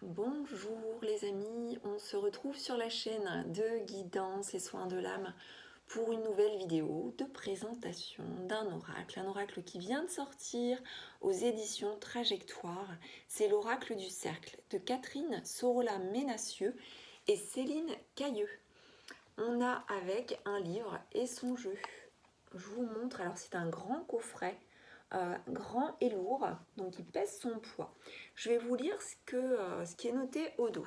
Bonjour les amis, on se retrouve sur la chaîne de guidance et soins de l'âme pour une nouvelle vidéo de présentation d'un oracle. Un oracle qui vient de sortir aux éditions Trajectoire. C'est l'oracle du cercle de Catherine Sorola-Ménassieux et Céline Cailleux. On a avec un livre et son jeu. Je vous montre, alors c'est un grand coffret. Grand et lourd, donc il pèse son poids. Je vais vous lire ce qui est noté au dos.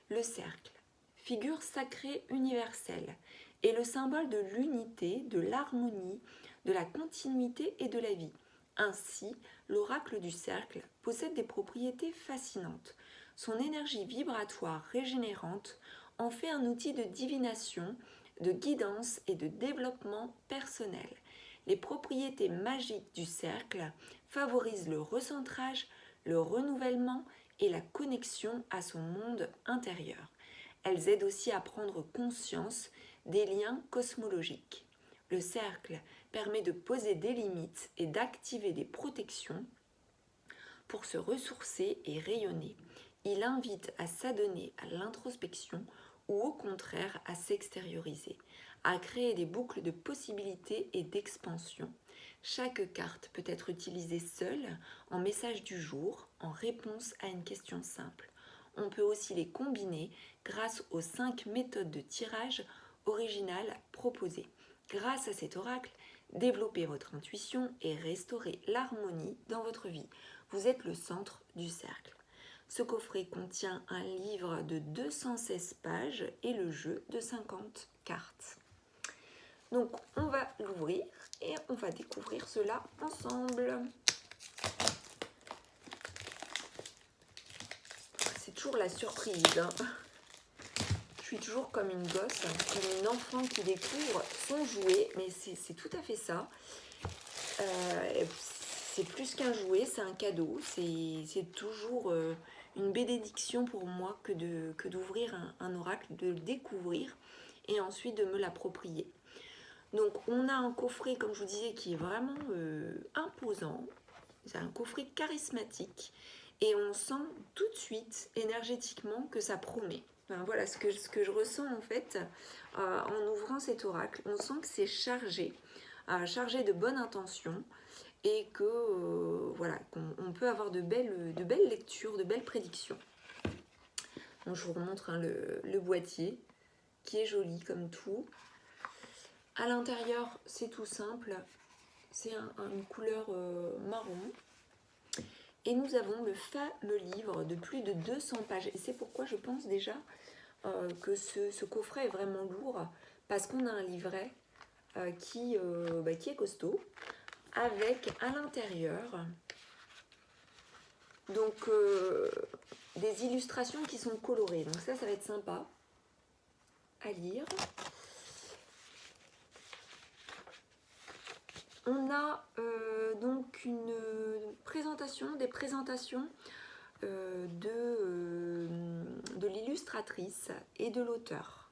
Le cercle, figure sacrée universelle, est le symbole de l'unité, de l'harmonie, de la continuité et de la vie. Ainsi, l'oracle du cercle possède des propriétés fascinantes. Son énergie vibratoire régénérante en fait un outil de divination, de guidance et de développement personnel. Les propriétés magiques du cercle favorisent le recentrage, le renouvellement et la connexion à son monde intérieur. Elles aident aussi à prendre conscience des liens cosmologiques. Le cercle permet de poser des limites et d'activer des protections pour se ressourcer et rayonner. Il invite à s'adonner à l'introspection ou au contraire à s'extérioriser, à créer des boucles de possibilités et d'expansion. Chaque carte peut être utilisée seule, en message du jour, en réponse à une question simple. On peut aussi les combiner grâce aux 5 méthodes de tirage originales proposées. Grâce à cet oracle, développez votre intuition et restaurez l'harmonie dans votre vie. Vous êtes le centre du cercle. Ce coffret contient un livre de 216 pages et le jeu de 50 cartes. Donc on va l'ouvrir et on va découvrir cela ensemble. C'est toujours la surprise, hein. Je suis toujours comme une gosse, comme une enfant qui découvre son jouet, mais c'est tout à fait ça. C'est plus qu'un jouet, c'est un cadeau, c'est toujours une bénédiction pour moi que d'ouvrir un oracle, de le découvrir et ensuite de me l'approprier. Donc on a un coffret, comme je vous disais, qui est vraiment imposant, c'est un coffret charismatique et on sent tout de suite énergétiquement que ça promet. Enfin, voilà ce que je ressens en fait en ouvrant cet oracle. On sent que c'est chargé de bonnes intentions et que voilà, qu'on peut avoir de belles lectures, de belles prédictions. Donc, je vous remontre le boîtier qui est joli comme tout. À l'intérieur, c'est tout simple, c'est une couleur marron. Et nous avons le fameux livre de plus de 200 pages. Et c'est pourquoi je pense déjà que ce coffret est vraiment lourd, parce qu'on a un livret qui est costaud, avec à l'intérieur donc des illustrations qui sont colorées. Donc ça va être sympa à lire. On a donc des présentations de l'illustratrice et de l'auteur.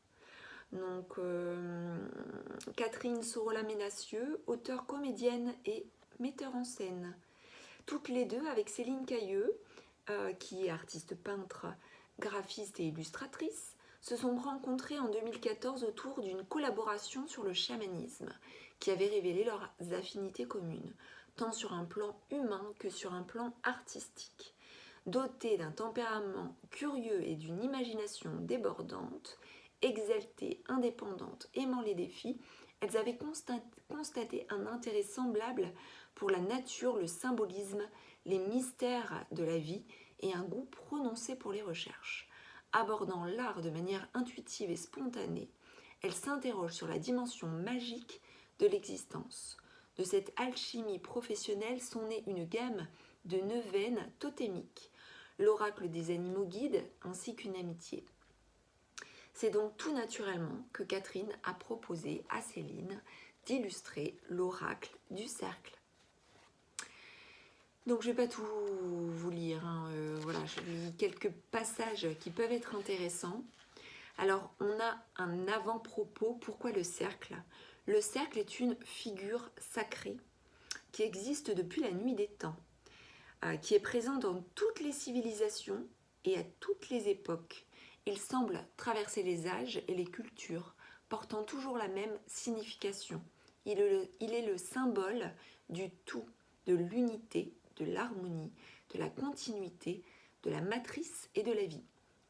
Donc Catherine Sorola-Ménassieux, auteure, comédienne et metteur en scène. Toutes les deux avec Céline Cailleux, qui est artiste peintre, graphiste et illustratrice, se sont rencontrées en 2014 autour d'une collaboration sur le chamanisme qui avait révélé leurs affinités communes, tant sur un plan humain que sur un plan artistique. Dotées d'un tempérament curieux et d'une imagination débordante, exaltées, indépendantes, aimant les défis, elles avaient constaté un intérêt semblable pour la nature, le symbolisme, les mystères de la vie et un goût prononcé pour les recherches. Abordant l'art de manière intuitive et spontanée, elles s'interrogent sur la dimension magique de l'existence. De cette alchimie professionnelle sont nées une gamme de neuvaines totémiques, l'oracle des animaux guides ainsi qu'une amitié. C'est donc tout naturellement que Catherine a proposé à Céline d'illustrer l'oracle du cercle. Donc je ne vais pas tout vous lire, hein. Voilà, je lis quelques passages qui peuvent être intéressants. Alors on a un avant-propos, pourquoi le cercle ? Le cercle est une figure sacrée qui existe depuis la nuit des temps, qui est présente dans toutes les civilisations et à toutes les époques. Il semble traverser les âges et les cultures, portant toujours la même signification. Il est le symbole du tout, de l'unité, de l'harmonie, de la continuité, de la matrice et de la vie.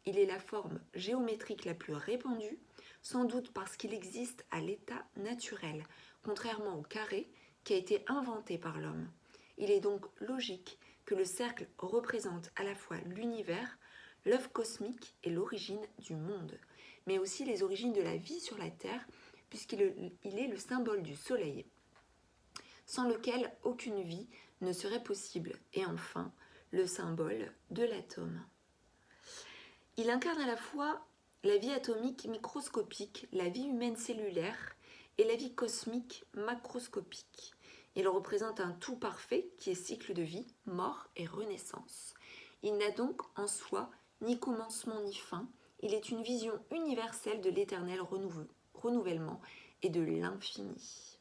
Il est la forme géométrique la plus répandue, sans doute parce qu'il existe à l'état naturel, contrairement au carré qui a été inventé par l'homme. Il est donc logique que le cercle représente à la fois l'univers, l'œuvre cosmique et l'origine du monde, mais aussi les origines de la vie sur la Terre, puisqu'il est le symbole du soleil, sans lequel aucune vie ne serait possible, et enfin le symbole de l'atome. Il incarne à la fois la vie atomique microscopique, la vie humaine cellulaire et la vie cosmique macroscopique. Il représente un tout parfait qui est cycle de vie, mort et renaissance. Il n'a donc en soi ni commencement ni fin, il est une vision universelle de l'éternel renouvellement et de l'infini.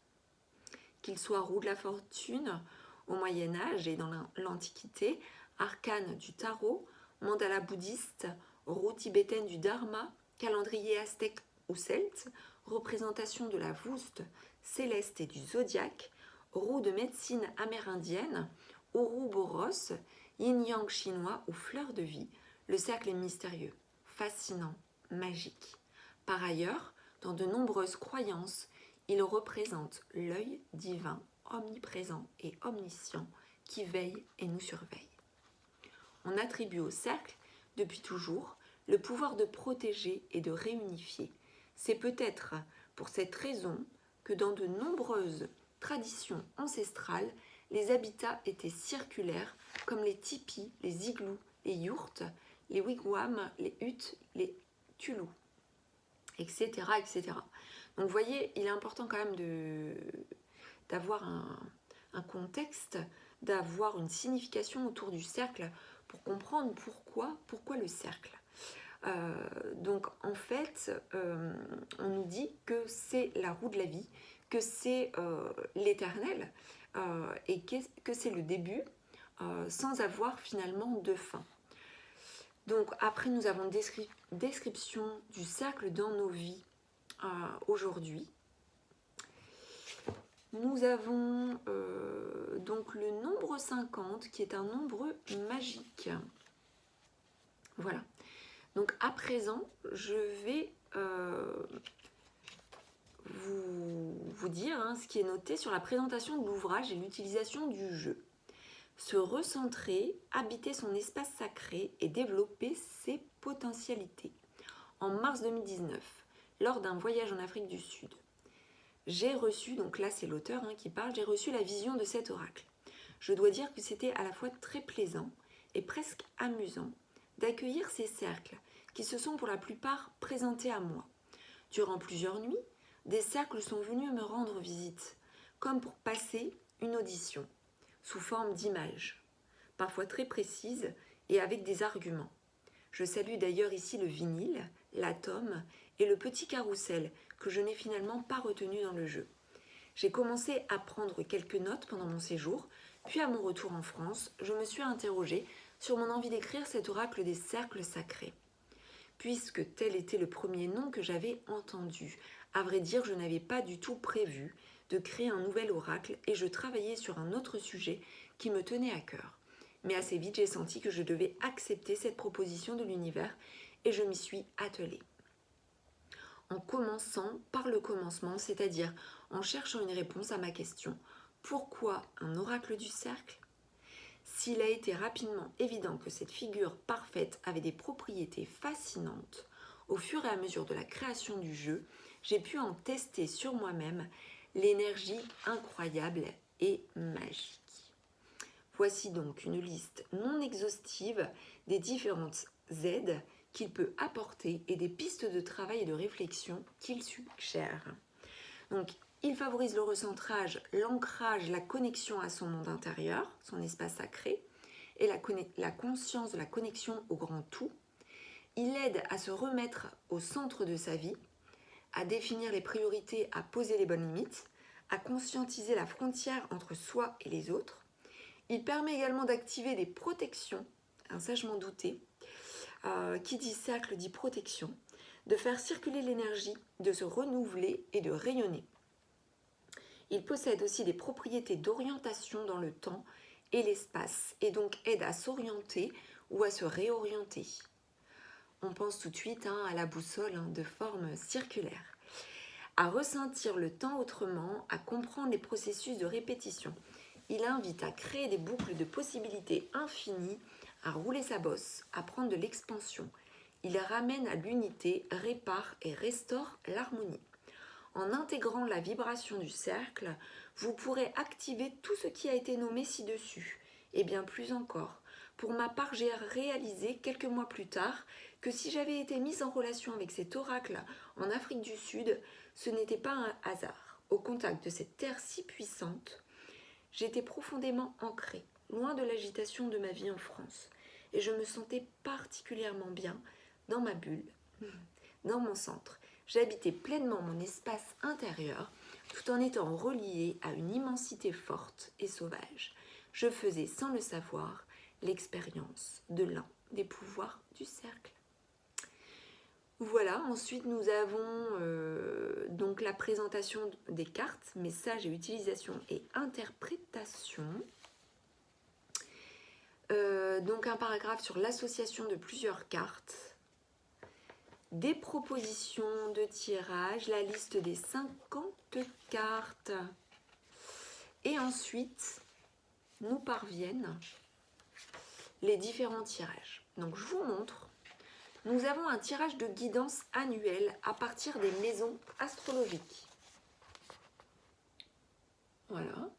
Qu'il soit roue de la fortune au Moyen-Âge et dans l'Antiquité, arcane du tarot, mandala bouddhiste, roue tibétaine du dharma, calendrier aztèque ou celte, représentation de la Vouste céleste et du zodiaque, roue de médecine amérindienne, Ouroboros, yin-yang chinois ou fleur de vie, le cercle est mystérieux, fascinant, magique. Par ailleurs, dans de nombreuses croyances, il représente l'œil divin, omniprésent et omniscient, qui veille et nous surveille. On attribue au cercle, depuis toujours, le pouvoir de protéger et de réunifier. C'est peut-être pour cette raison que dans de nombreuses traditions ancestrales, les habitats étaient circulaires, comme les tipis, les igloos, les yourtes, les wigwams, les huttes, les tulous, etc., etc. Donc vous voyez, il est important quand même d'avoir un contexte, d'avoir une signification autour du cercle pour comprendre pourquoi le cercle. Donc en fait, on nous dit que c'est la roue de la vie, que c'est l'éternel et que c'est le début sans avoir finalement de fin. Donc après, nous avons description du cercle dans nos vies aujourd'hui. Nous avons donc le nombre 50 qui est un nombre magique. Voilà. Donc à présent, je vais vous dire ce qui est noté sur la présentation de l'ouvrage et l'utilisation du jeu. Se recentrer, habiter son espace sacré et développer ses potentialités. En mars 2019, lors d'un voyage en Afrique du Sud, j'ai reçu, donc là c'est l'auteur qui parle, j'ai reçu la vision de cet oracle. Je dois dire que c'était à la fois très plaisant et presque amusant d'accueillir ces cercles qui se sont pour la plupart présentés à moi. Durant plusieurs nuits, des cercles sont venus me rendre visite, comme pour passer une audition, sous forme d'images, parfois très précises et avec des arguments. Je salue d'ailleurs ici le vinyle, l'atome et le petit carrousel que je n'ai finalement pas retenu dans le jeu. J'ai commencé à prendre quelques notes pendant mon séjour, puis à mon retour en France, je me suis interrogée sur mon envie d'écrire cet oracle des cercles sacrés. Puisque tel était le premier nom que j'avais entendu, à vrai dire, je n'avais pas du tout prévu de créer un nouvel oracle et je travaillais sur un autre sujet qui me tenait à cœur. Mais assez vite, j'ai senti que je devais accepter cette proposition de l'univers et je m'y suis attelée. En commençant par le commencement, c'est-à-dire en cherchant une réponse à ma question « Pourquoi un oracle du cercle ?» S'il a été rapidement évident que cette figure parfaite avait des propriétés fascinantes, au fur et à mesure de la création du jeu, j'ai pu en tester sur moi-même l'énergie incroyable et magique. Voici donc une liste non exhaustive des différentes aides qu'il peut apporter et des pistes de travail et de réflexion qu'il suggère. Donc, il favorise le recentrage, l'ancrage, la connexion à son monde intérieur, son espace sacré, et la conscience de la connexion au grand tout. Il aide à se remettre au centre de sa vie, à définir les priorités, à poser les bonnes limites, à conscientiser la frontière entre soi et les autres. Il permet également d'activer des protections, ça je m'en doutais, Qui dit cercle dit protection, de faire circuler l'énergie, de se renouveler et de rayonner. Il possède aussi des propriétés d'orientation dans le temps et l'espace et donc aide à s'orienter ou à se réorienter. On pense tout de suite à la boussole de forme circulaire. À ressentir le temps autrement, à comprendre les processus de répétition. Il invite à créer des boucles de possibilités infinies, à rouler sa bosse, à prendre de l'expansion. Il ramène à l'unité, répare et restaure l'harmonie. En intégrant la vibration du cercle, vous pourrez activer tout ce qui a été nommé ci-dessus, et bien plus encore. Pour ma part, j'ai réalisé quelques mois plus tard que si j'avais été mise en relation avec cet oracle en Afrique du Sud, ce n'était pas un hasard. Au contact de cette terre si puissante, j'étais profondément ancrée, loin de l'agitation de ma vie en France, et je me sentais particulièrement bien dans ma bulle, dans mon centre. J'habitais pleinement mon espace intérieur, tout en étant reliée à une immensité forte et sauvage. Je faisais, sans le savoir, l'expérience de l'un des pouvoirs du cercle. Voilà, ensuite nous avons donc la présentation des cartes, messages et utilisation et interprétation. Donc un paragraphe sur l'association de plusieurs cartes, des propositions de tirage, la liste des 50 cartes. Et ensuite, nous parviennent les différents tirages. Donc je vous montre. Nous avons un tirage de guidance annuel à partir des maisons astrologiques. Voilà.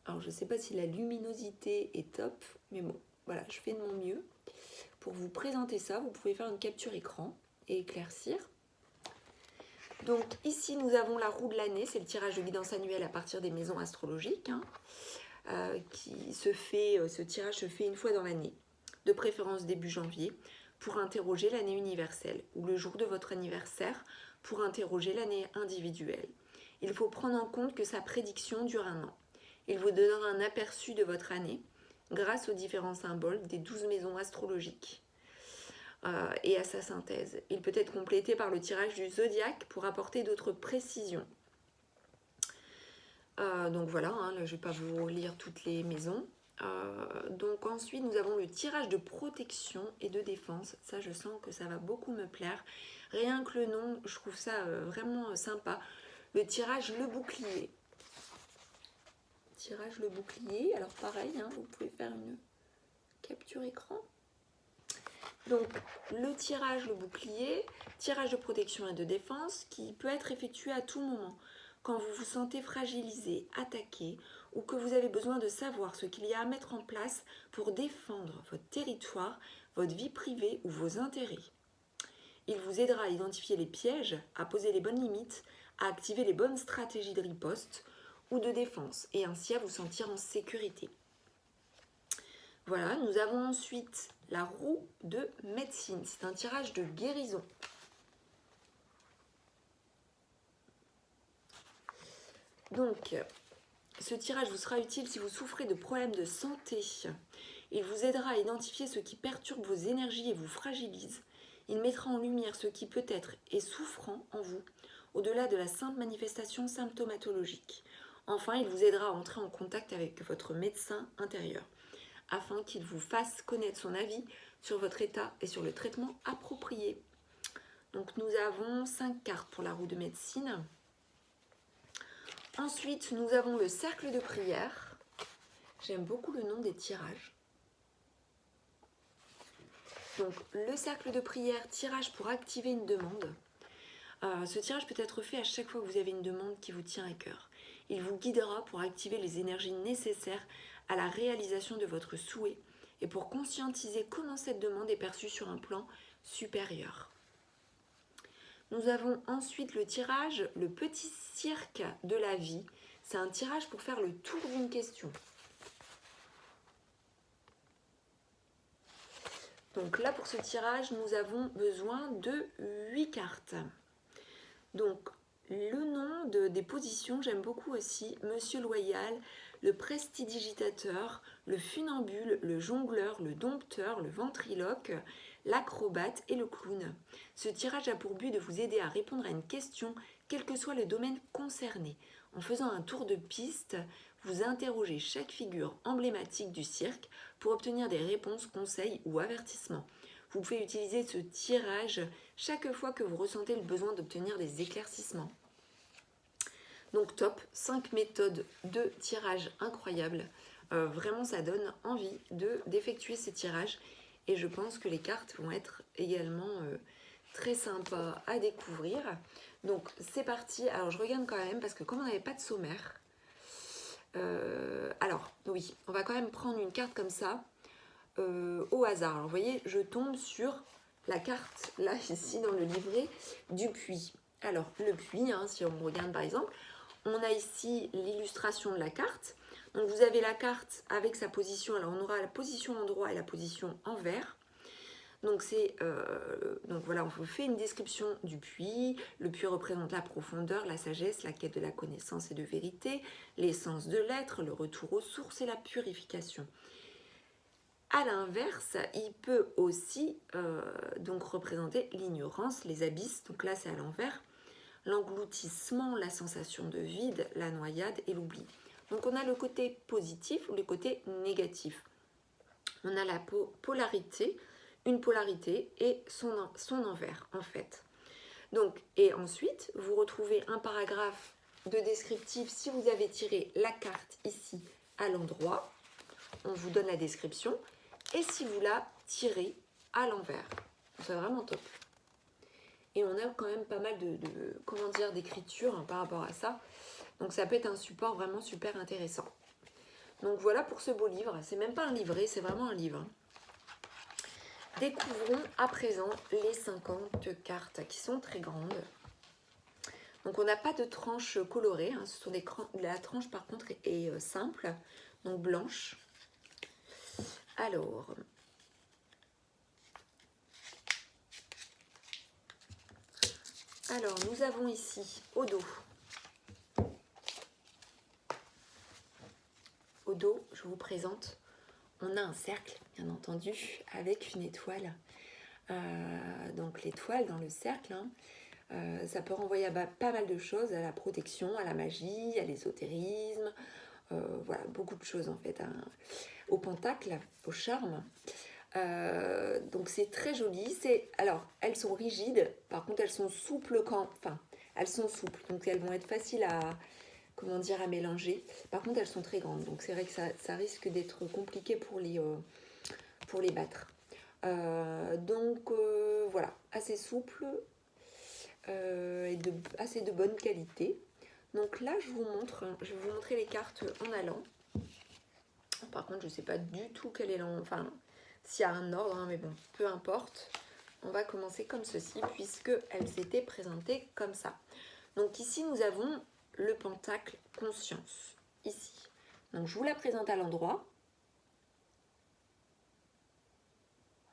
Alors je ne sais pas si la luminosité est top, mais bon, voilà, je fais de mon mieux. Pour vous présenter ça, vous pouvez faire une capture écran et éclaircir. Donc ici, nous avons la roue de l'année, c'est le tirage de guidance annuel à partir des maisons astrologiques. Ce tirage se fait une fois dans l'année, de préférence début janvier, pour interroger l'année universelle, ou le jour de votre anniversaire, pour interroger l'année individuelle. Il faut prendre en compte que sa prédiction dure un an. Il vous donnera un aperçu de votre année, grâce aux différents symboles des 12 maisons astrologiques et à sa synthèse. Il peut être complété par le tirage du zodiaque pour apporter d'autres précisions. Donc voilà, je ne vais pas vous lire toutes les maisons. Donc ensuite, nous avons le tirage de protection et de défense. Ça, je sens que ça va beaucoup me plaire. Rien que le nom, je trouve ça vraiment sympa. Le tirage le bouclier. Tirage le bouclier. Alors pareil, vous pouvez faire une capture écran. Donc le tirage le bouclier, tirage de protection et de défense qui peut être effectué à tout moment. Quand vous vous sentez fragilisé, attaqué ou que vous avez besoin de savoir ce qu'il y a à mettre en place pour défendre votre territoire, votre vie privée ou vos intérêts. Il vous aidera à identifier les pièges, à poser les bonnes limites, à activer les bonnes stratégies de riposte ou de défense et ainsi à vous sentir en sécurité. Voilà, nous avons ensuite la roue de médecine. C'est un tirage de guérison. Donc, ce tirage vous sera utile si vous souffrez de problèmes de santé. Il vous aidera à identifier ce qui perturbe vos énergies et vous fragilise. Il mettra en lumière ce qui peut-être est souffrant en vous, au-delà de la simple manifestation symptomatologique. Enfin, il vous aidera à entrer en contact avec votre médecin intérieur, afin qu'il vous fasse connaître son avis sur votre état et sur le traitement approprié. Donc nous avons 5 cartes pour la roue de médecine. Ensuite, nous avons le cercle de prière. J'aime beaucoup le nom des tirages. Donc le cercle de prière, tirage pour activer une demande. Ce tirage peut être fait à chaque fois que vous avez une demande qui vous tient à cœur. Il vous guidera pour activer les énergies nécessaires à la réalisation de votre souhait et pour conscientiser comment cette demande est perçue sur un plan supérieur. Nous avons ensuite le tirage, le petit cirque de la vie. C'est un tirage pour faire le tour d'une question. Donc là, pour ce tirage, nous avons besoin de 8 cartes. Donc, le nom des positions, j'aime beaucoup aussi, Monsieur Loyal, le prestidigitateur, le funambule, le jongleur, le dompteur, le ventriloque, l'acrobate et le clown. Ce tirage a pour but de vous aider à répondre à une question, quel que soit le domaine concerné. En faisant un tour de piste, vous interrogez chaque figure emblématique du cirque pour obtenir des réponses, conseils ou avertissements. Vous pouvez utiliser ce tirage chaque fois que vous ressentez le besoin d'obtenir des éclaircissements. Donc top, 5 méthodes de tirage incroyables. Vraiment, ça donne envie d'effectuer ces tirages. Et je pense que les cartes vont être également très sympas à découvrir. Donc c'est parti. Alors je regarde quand même parce que comme on n'avait pas de sommaire, alors oui, on va quand même prendre une carte comme ça au hasard. Alors vous voyez, je tombe sur la carte là ici dans le livret du puits. Alors le puits, hein, si on regarde par exemple, on a ici l'illustration de la carte. Donc vous avez la carte avec sa position. Alors on aura la position endroit et la position envers. Donc voilà, on vous fait une description du puits. Le puits représente la profondeur, la sagesse, la quête de la connaissance et de vérité, l'essence de l'être, le retour aux sources et la purification. À l'inverse, il peut aussi donc représenter l'ignorance, les abysses. Donc là, c'est à l'envers. L'engloutissement, la sensation de vide, la noyade et l'oubli. Donc on a le côté positif ou le côté négatif. On a la polarité, une polarité et son envers en fait. Donc, et ensuite, vous retrouvez un paragraphe de descriptif si vous avez tiré la carte ici à l'endroit. On vous donne la description. Et si vous la tirez à l'envers. C'est vraiment top. Et on a quand même pas mal d'écriture par rapport à ça. Donc ça peut être un support vraiment super intéressant. Donc voilà pour ce beau livre. C'est même pas un livret, c'est vraiment un livre. Découvrons à présent les 50 cartes qui sont très grandes. Donc on n'a pas de tranche colorée. Ce sont la tranche par contre est simple, donc blanche. Alors... nous avons ici, au dos. Au dos, je vous présente, on a un cercle, bien entendu, avec une étoile. Donc l'étoile dans le cercle, ça peut renvoyer à pas mal de choses, à la protection, à la magie, à l'ésotérisme, voilà, beaucoup de choses en fait, au pentacle, au charme. Donc c'est très joli. Alors elles sont rigides, par contre elles sont souples elles sont souples, donc elles vont être faciles à mélanger. Par contre elles sont très grandes, donc c'est vrai que ça risque d'être compliqué pour les battre. Voilà, assez souple et assez de bonne qualité. Donc là je vais vous montrer les cartes en allant. Par contre je ne sais pas du tout quel est s'il y a un ordre, mais bon, peu importe. On va commencer comme ceci, puisqu'elles étaient présentées comme ça. Donc ici, nous avons le pentacle conscience, ici. Donc je vous la présente à l'endroit.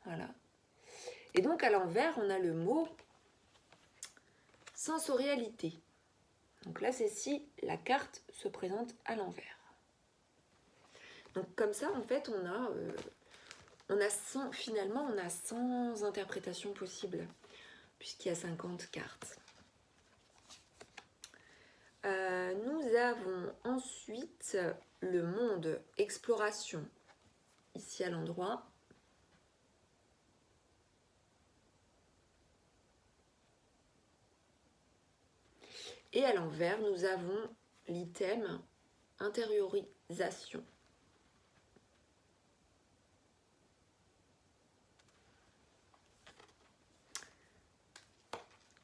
Voilà. Et donc à l'envers, on a le mot sensorialité. Donc là, c'est si la carte se présente à l'envers. Donc comme ça, en fait, on a 100 interprétations possibles, puisqu'il y a 50 cartes. Nous avons ensuite le monde exploration, ici à l'endroit. Et à l'envers, nous avons l'item intériorisation.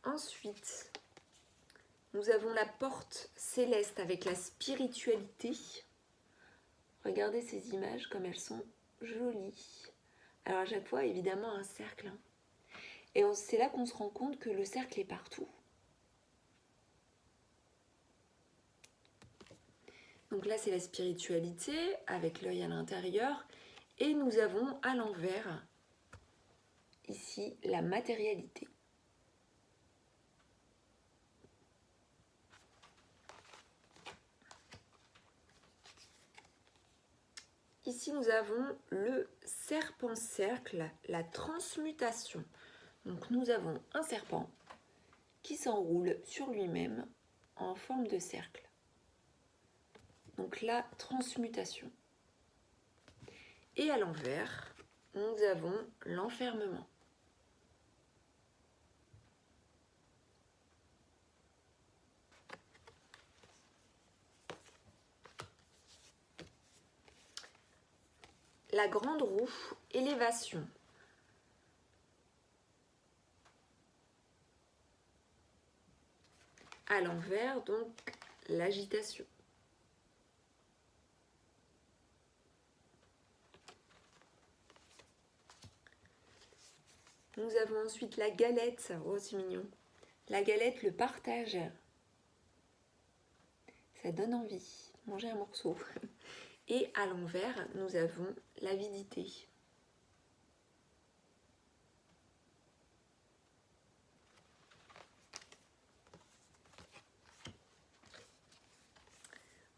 Ensuite, nous avons la porte céleste avec la spiritualité. Regardez ces images comme elles sont jolies. Alors à chaque fois, évidemment, un cercle. Et c'est là qu'on se rend compte que le cercle est partout. Donc là, c'est la spiritualité avec l'œil à l'intérieur. Et nous avons à l'envers, ici, la matérialité. ici nous avons le serpent-cercle, la transmutation. Donc nous avons un serpent qui s'enroule sur lui-même en forme de cercle. Donc la transmutation. Et à l'envers, nous avons l'enfermement. La grande roue, élévation. À l'envers, donc, l'agitation. Nous avons ensuite la galette. Oh, c'est mignon. La galette, le partage. Ça donne envie de manger un morceau. Et à l'envers, nous avons l'avidité.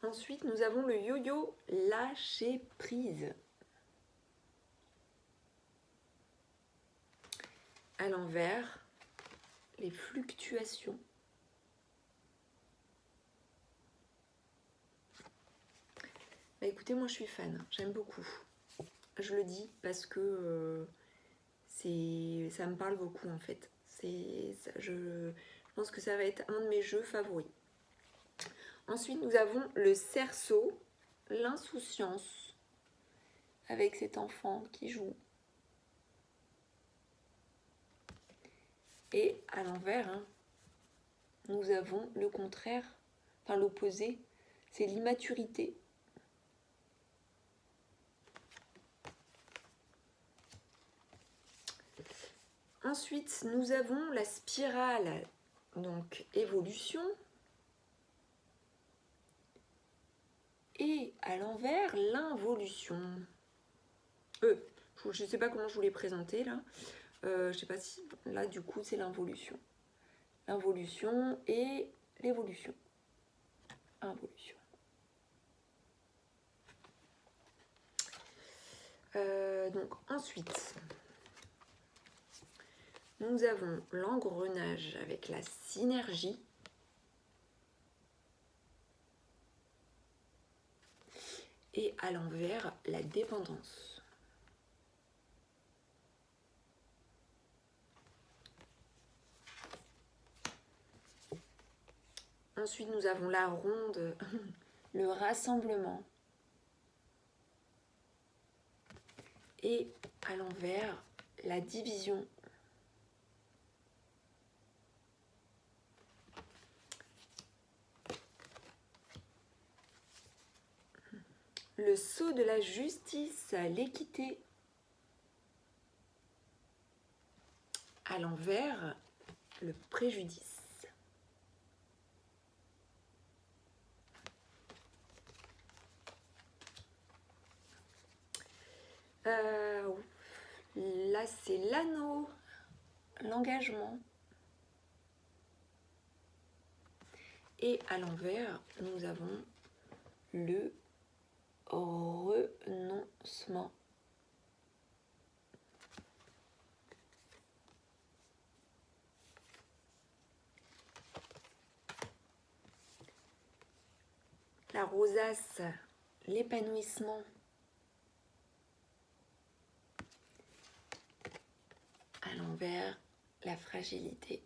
Ensuite, nous avons le yo-yo lâcher prise. À l'envers, les fluctuations. Bah écoutez, moi je suis fan, j'aime beaucoup. Je le dis parce que ça me parle beaucoup en fait. Je pense que ça va être un de mes jeux favoris. Ensuite, nous avons le cerceau, l'insouciance, avec cet enfant qui joue. Et à l'envers, hein, nous avons le contraire, enfin l'opposé, c'est l'immaturité. Ensuite, nous avons la spirale, donc évolution. Et à l'envers, l'involution. Je ne sais pas comment je vous l'ai présenté là. Je ne sais pas si là du coup c'est l'involution. L'involution et l'évolution. Involution. Donc ensuite, nous avons l'engrenage avec la synergie. Et à l'envers, la dépendance. Ensuite, nous avons la ronde, le rassemblement. Et à l'envers, la division. Le sceau de la justice, l'équité. À l'envers, le préjudice. Là, c'est l'anneau, l'engagement. Et à l'envers, nous avons le renoncement. La rosace, l'épanouissement. À l'envers, la fragilité.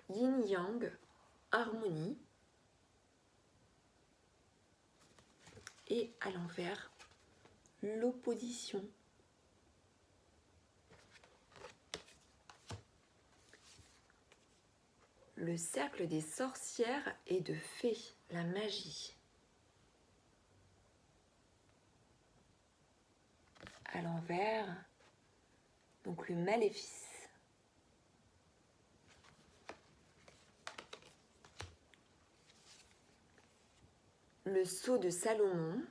Yin-yang, harmonie. Et à l'envers, l'opposition. Le cercle des sorcières et de fées, la magie. À l'envers, donc le maléfice. Le sceau de Salomon,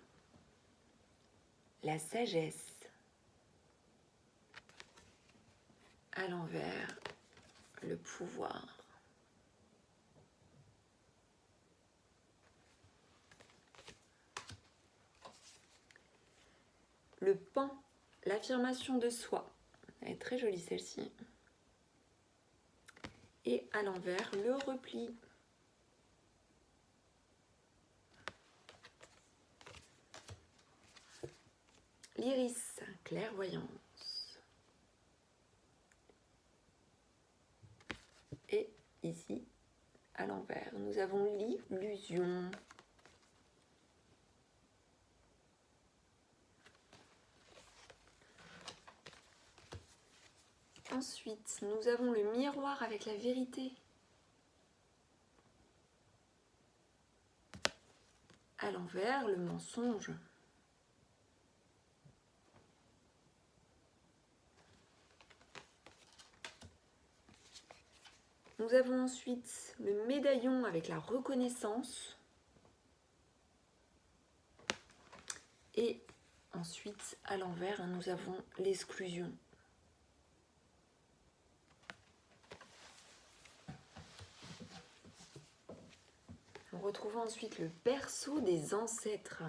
la sagesse. À l'envers, le pouvoir. le pan, l'affirmation de soi. Elle est très jolie celle-ci. Et à l'envers, le repli. L'iris, clairvoyance. Et ici, à l'envers, nous avons l'illusion. Ensuite, nous avons le miroir avec la vérité. À l'envers, le mensonge. Nous avons ensuite le médaillon avec la reconnaissance. Et ensuite, à l'envers, nous avons l'exclusion. Nous retrouvons ensuite le berceau des ancêtres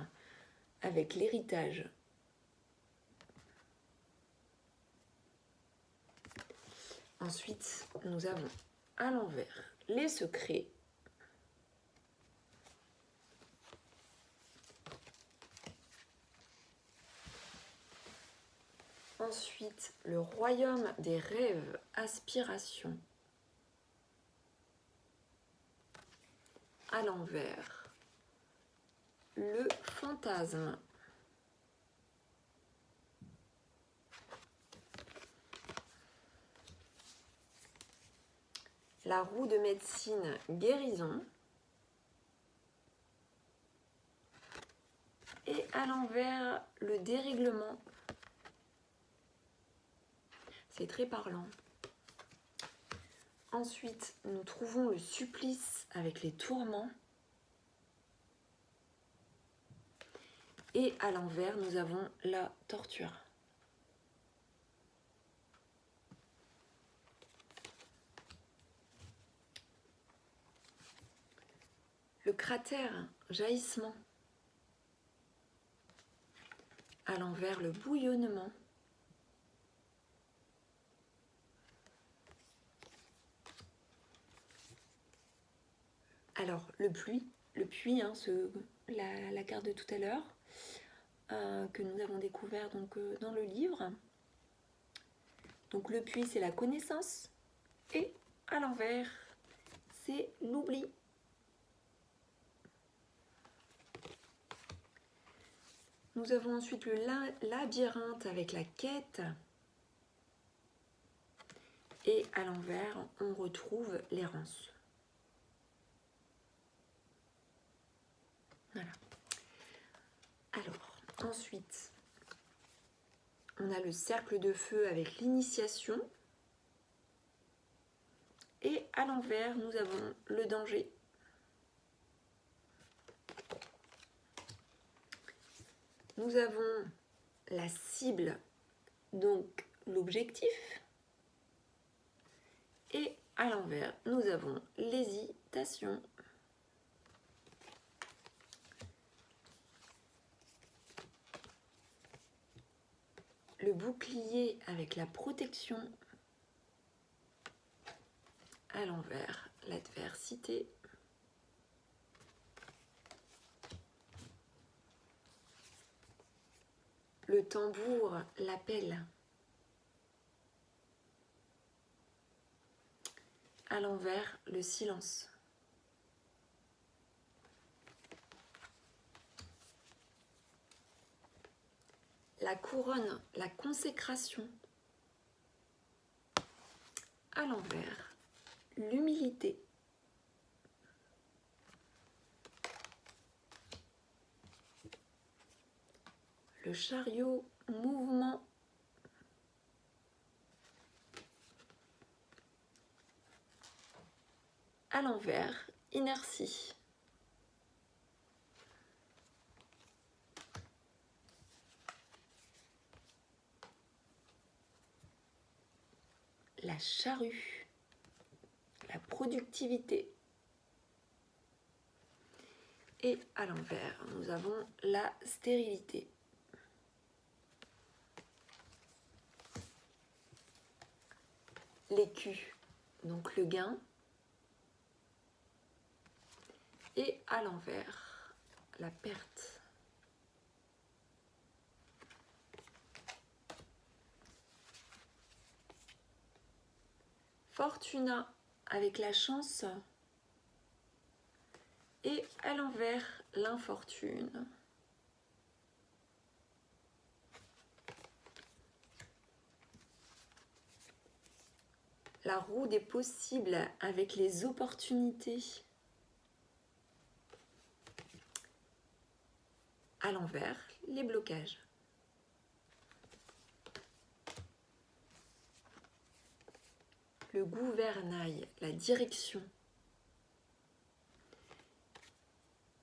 avec l'héritage. Ensuite, nous avons à l'envers les secrets. Ensuite, le royaume des rêves, aspirations. À l'envers, le fantasme. La roue de médecine, guérison. Et à l'envers, le dérèglement. C'est très parlant. Ensuite, nous trouvons le supplice avec les tourments. Et à l'envers, nous avons la torture. Le cratère, jaillissement. À l'envers, le bouillonnement. Alors, le puits, hein, la carte de tout à l'heure, que nous avons découvert donc, dans le livre. Donc le puits, c'est la connaissance. Et à l'envers, c'est l'oubli. Nous avons ensuite le labyrinthe avec la quête. Et à l'envers, on retrouve l'errance. Voilà. Alors, ensuite, on a le cercle de feu avec l'initiation. Et à l'envers, nous avons le danger. Nous avons la cible, donc l'objectif. Et à l'envers, nous avons l'hésitation. Le bouclier avec la protection. À l'envers, l'adversité. Le tambour, l'appel. À l'envers, le silence. La couronne, la consécration. À l'envers, l'humilité. Le chariot, mouvement. À l'envers, inertie. La charrue, la productivité. Et à l'envers, nous avons la stérilité. l'écu, donc le gain. Et à l'envers, la perte. Fortuna avec la chance. Et à l'envers, l'infortune. La roue des possibles avec les opportunités. À l'envers, les blocages. Le gouvernail, la direction.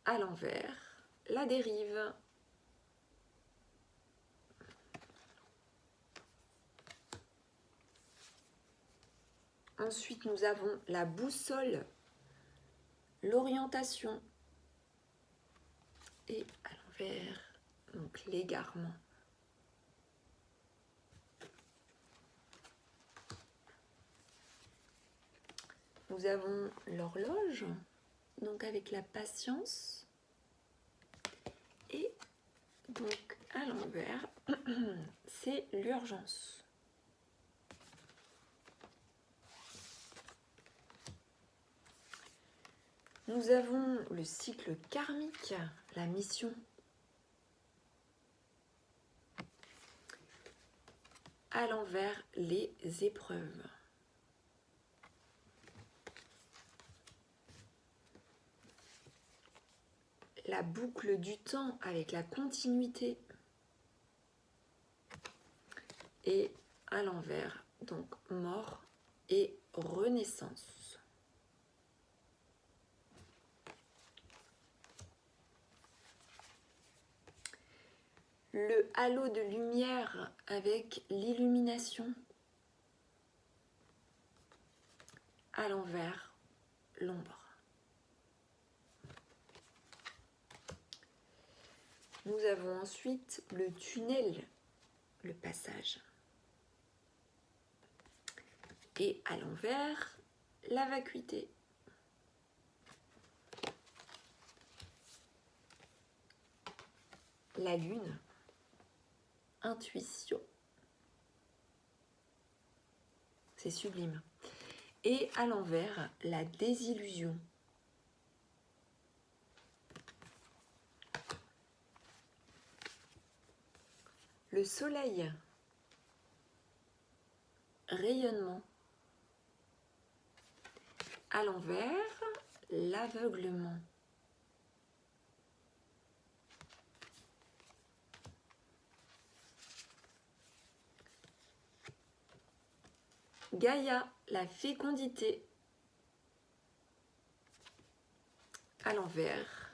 À l'envers, la dérive. Ensuite, nous avons la boussole, l'orientation. Et à l'envers, donc l'égarement. Nous avons l'horloge, donc avec la patience. Et donc à l'envers, c'est l'urgence. Nous avons le cycle karmique, la mission. À l'envers, les épreuves. La boucle du temps avec la continuité. Et à l'envers, donc mort et renaissance. Le halo de lumière avec l'illumination. À l'envers, l'ombre. Nous avons ensuite le tunnel, le passage. Et à l'envers, la vacuité. La lune, intuition. C'est sublime. Et à l'envers, la désillusion. Le soleil, rayonnement. À l'envers, l'aveuglement. Gaïa, la fécondité. À l'envers,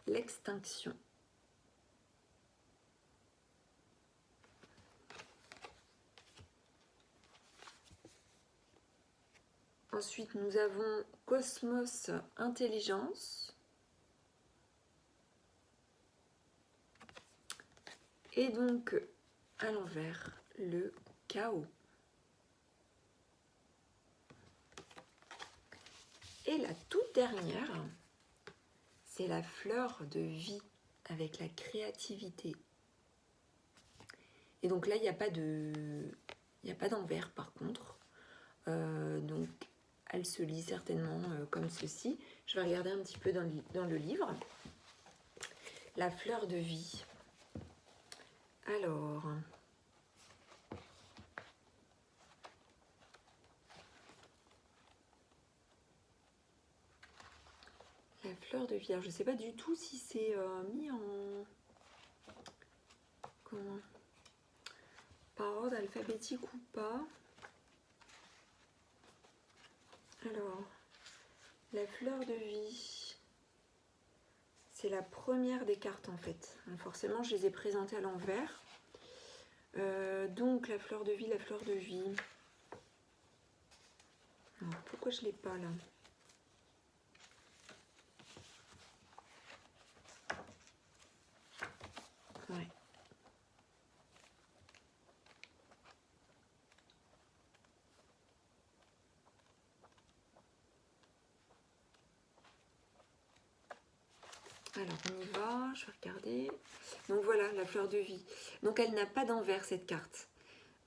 l'extinction. Ensuite, nous avons cosmos, intelligence. Et donc, à l'envers, le chaos. Et la toute dernière, c'est la fleur de vie avec la créativité. Et donc là, il n'y a pas d'envers par contre. Donc, elle se lit certainement comme ceci. Je vais regarder un petit peu dans le livre. La fleur de vie. Alors, la fleur de vie. Alors, je ne sais pas du tout si c'est mis en... Comment ? Par ordre alphabétique ou pas. Alors, la fleur de vie, c'est la première des cartes en fait. Donc, forcément, je les ai présentées à l'envers. Donc, la fleur de vie, la fleur de vie. Alors, pourquoi je ne l'ai pas là ? Ouais. Alors on y va, je vais regarder. Donc voilà, la fleur de vie. Donc elle n'a pas d'envers cette carte.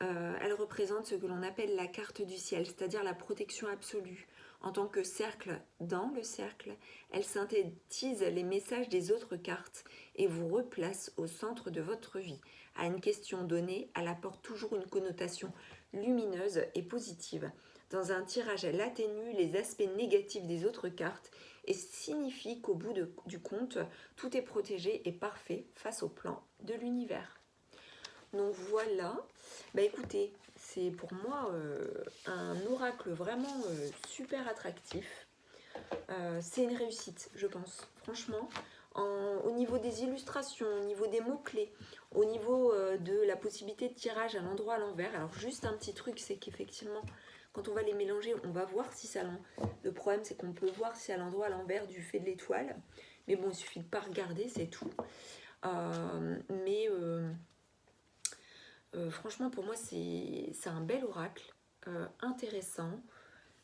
Elle représente ce que l'on appelle la carte du ciel, c'est-à-dire la protection absolue. En tant que cercle dans le cercle, elle synthétise les messages des autres cartes et vous replace au centre de votre vie. À une question donnée, elle apporte toujours une connotation lumineuse et positive. Dans un tirage, elle atténue les aspects négatifs des autres cartes et signifie qu'au bout du compte, tout est protégé et parfait face au plan de l'univers. Donc voilà, bah écoutez, c'est pour moi un oracle vraiment super attractif. C'est une réussite, je pense, franchement. Au niveau des illustrations, au niveau des mots-clés, au niveau de la possibilité de tirage à l'endroit à l'envers. Alors juste un petit truc, c'est qu'effectivement, quand on va les mélanger, on va voir si ça... Le problème, c'est qu'on peut voir si à l'endroit à l'envers du fait de l'étoile. Mais bon, il suffit de ne pas regarder, c'est tout. Franchement, pour moi, c'est un bel oracle, intéressant.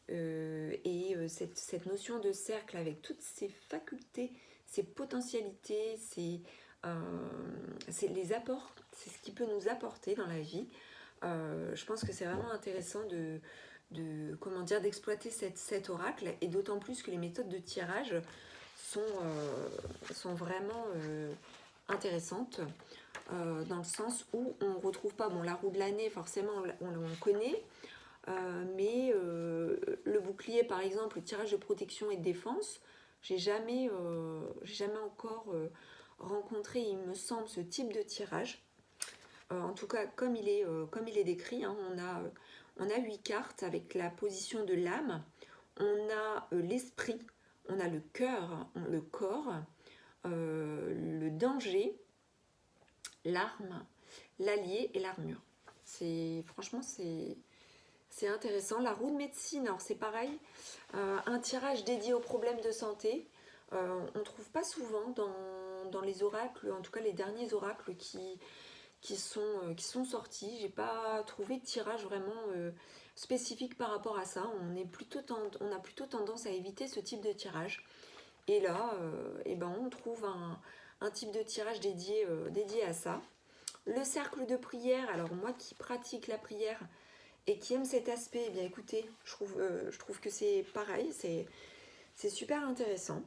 Cette notion de cercle avec toutes ses facultés, ses potentialités, c'est les apports, c'est ce qui peut nous apporter dans la vie. Je pense que c'est vraiment intéressant comment dire, d'exploiter cet oracle, et d'autant plus que les méthodes de tirage sont vraiment intéressantes. Dans le sens où on ne retrouve pas, bon, la roue de l'année, forcément, on connaît, mais le bouclier, par exemple, le tirage de protection et de défense, j'ai jamais encore rencontré, il me semble, ce type de tirage. En tout cas, comme il est décrit, hein, on a 8 cartes avec la position de l'âme, on a l'esprit, on a le cœur, le corps, le danger, l'arme, l'allié et l'armure. Franchement, c'est intéressant. La roue de médecine, alors c'est pareil, un tirage dédié aux problèmes de santé. On ne trouve pas souvent dans les oracles, en tout cas les derniers oracles qui sont sortis. J'ai pas trouvé de tirage vraiment spécifique par rapport à ça. On a plutôt tendance à éviter ce type de tirage. Et là, on trouve un type de tirage dédié à ça. Le cercle de prière, alors moi qui pratique la prière et qui aime cet aspect, eh bien écoutez, je trouve que c'est pareil, c'est super intéressant.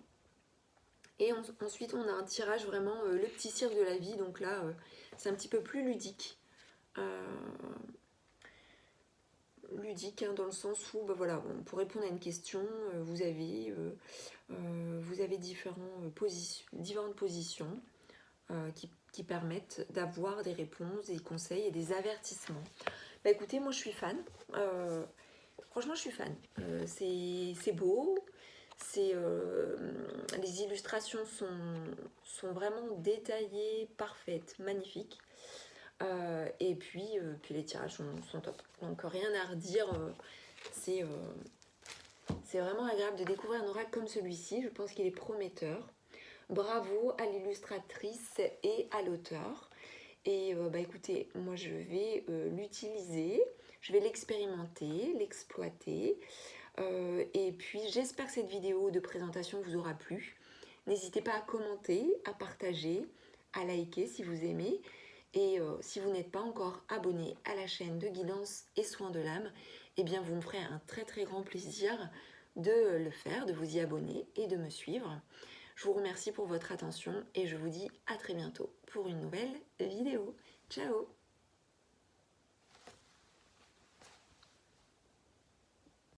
Et ensuite on a un tirage vraiment le petit cirque de la vie, donc là c'est un petit peu plus ludique. Ludique hein, dans le sens où voilà, pour répondre à une question, vous avez différentes positions qui permettent d'avoir des réponses, des conseils et des avertissements. Bah écoutez, moi je suis fan. Franchement, je suis fan. C'est beau. Les illustrations sont vraiment détaillées, parfaites, magnifiques. Et puis les tirages sont top. Donc rien à redire. C'est vraiment agréable de découvrir un oracle comme celui-ci. Je pense qu'il est prometteur. Bravo à l'illustratrice et à l'auteur. Et écoutez, moi je vais l'utiliser, je vais l'expérimenter, l'exploiter. Et puis j'espère que cette vidéo de présentation vous aura plu. N'hésitez pas à commenter, à partager, à liker si vous aimez. Et si vous n'êtes pas encore abonné à la chaîne de guidance et soins de l'âme, eh bien vous me ferez un très très grand plaisir de le faire, de vous y abonner et de me suivre. Je vous remercie pour votre attention et je vous dis à très bientôt pour une nouvelle vidéo. Ciao!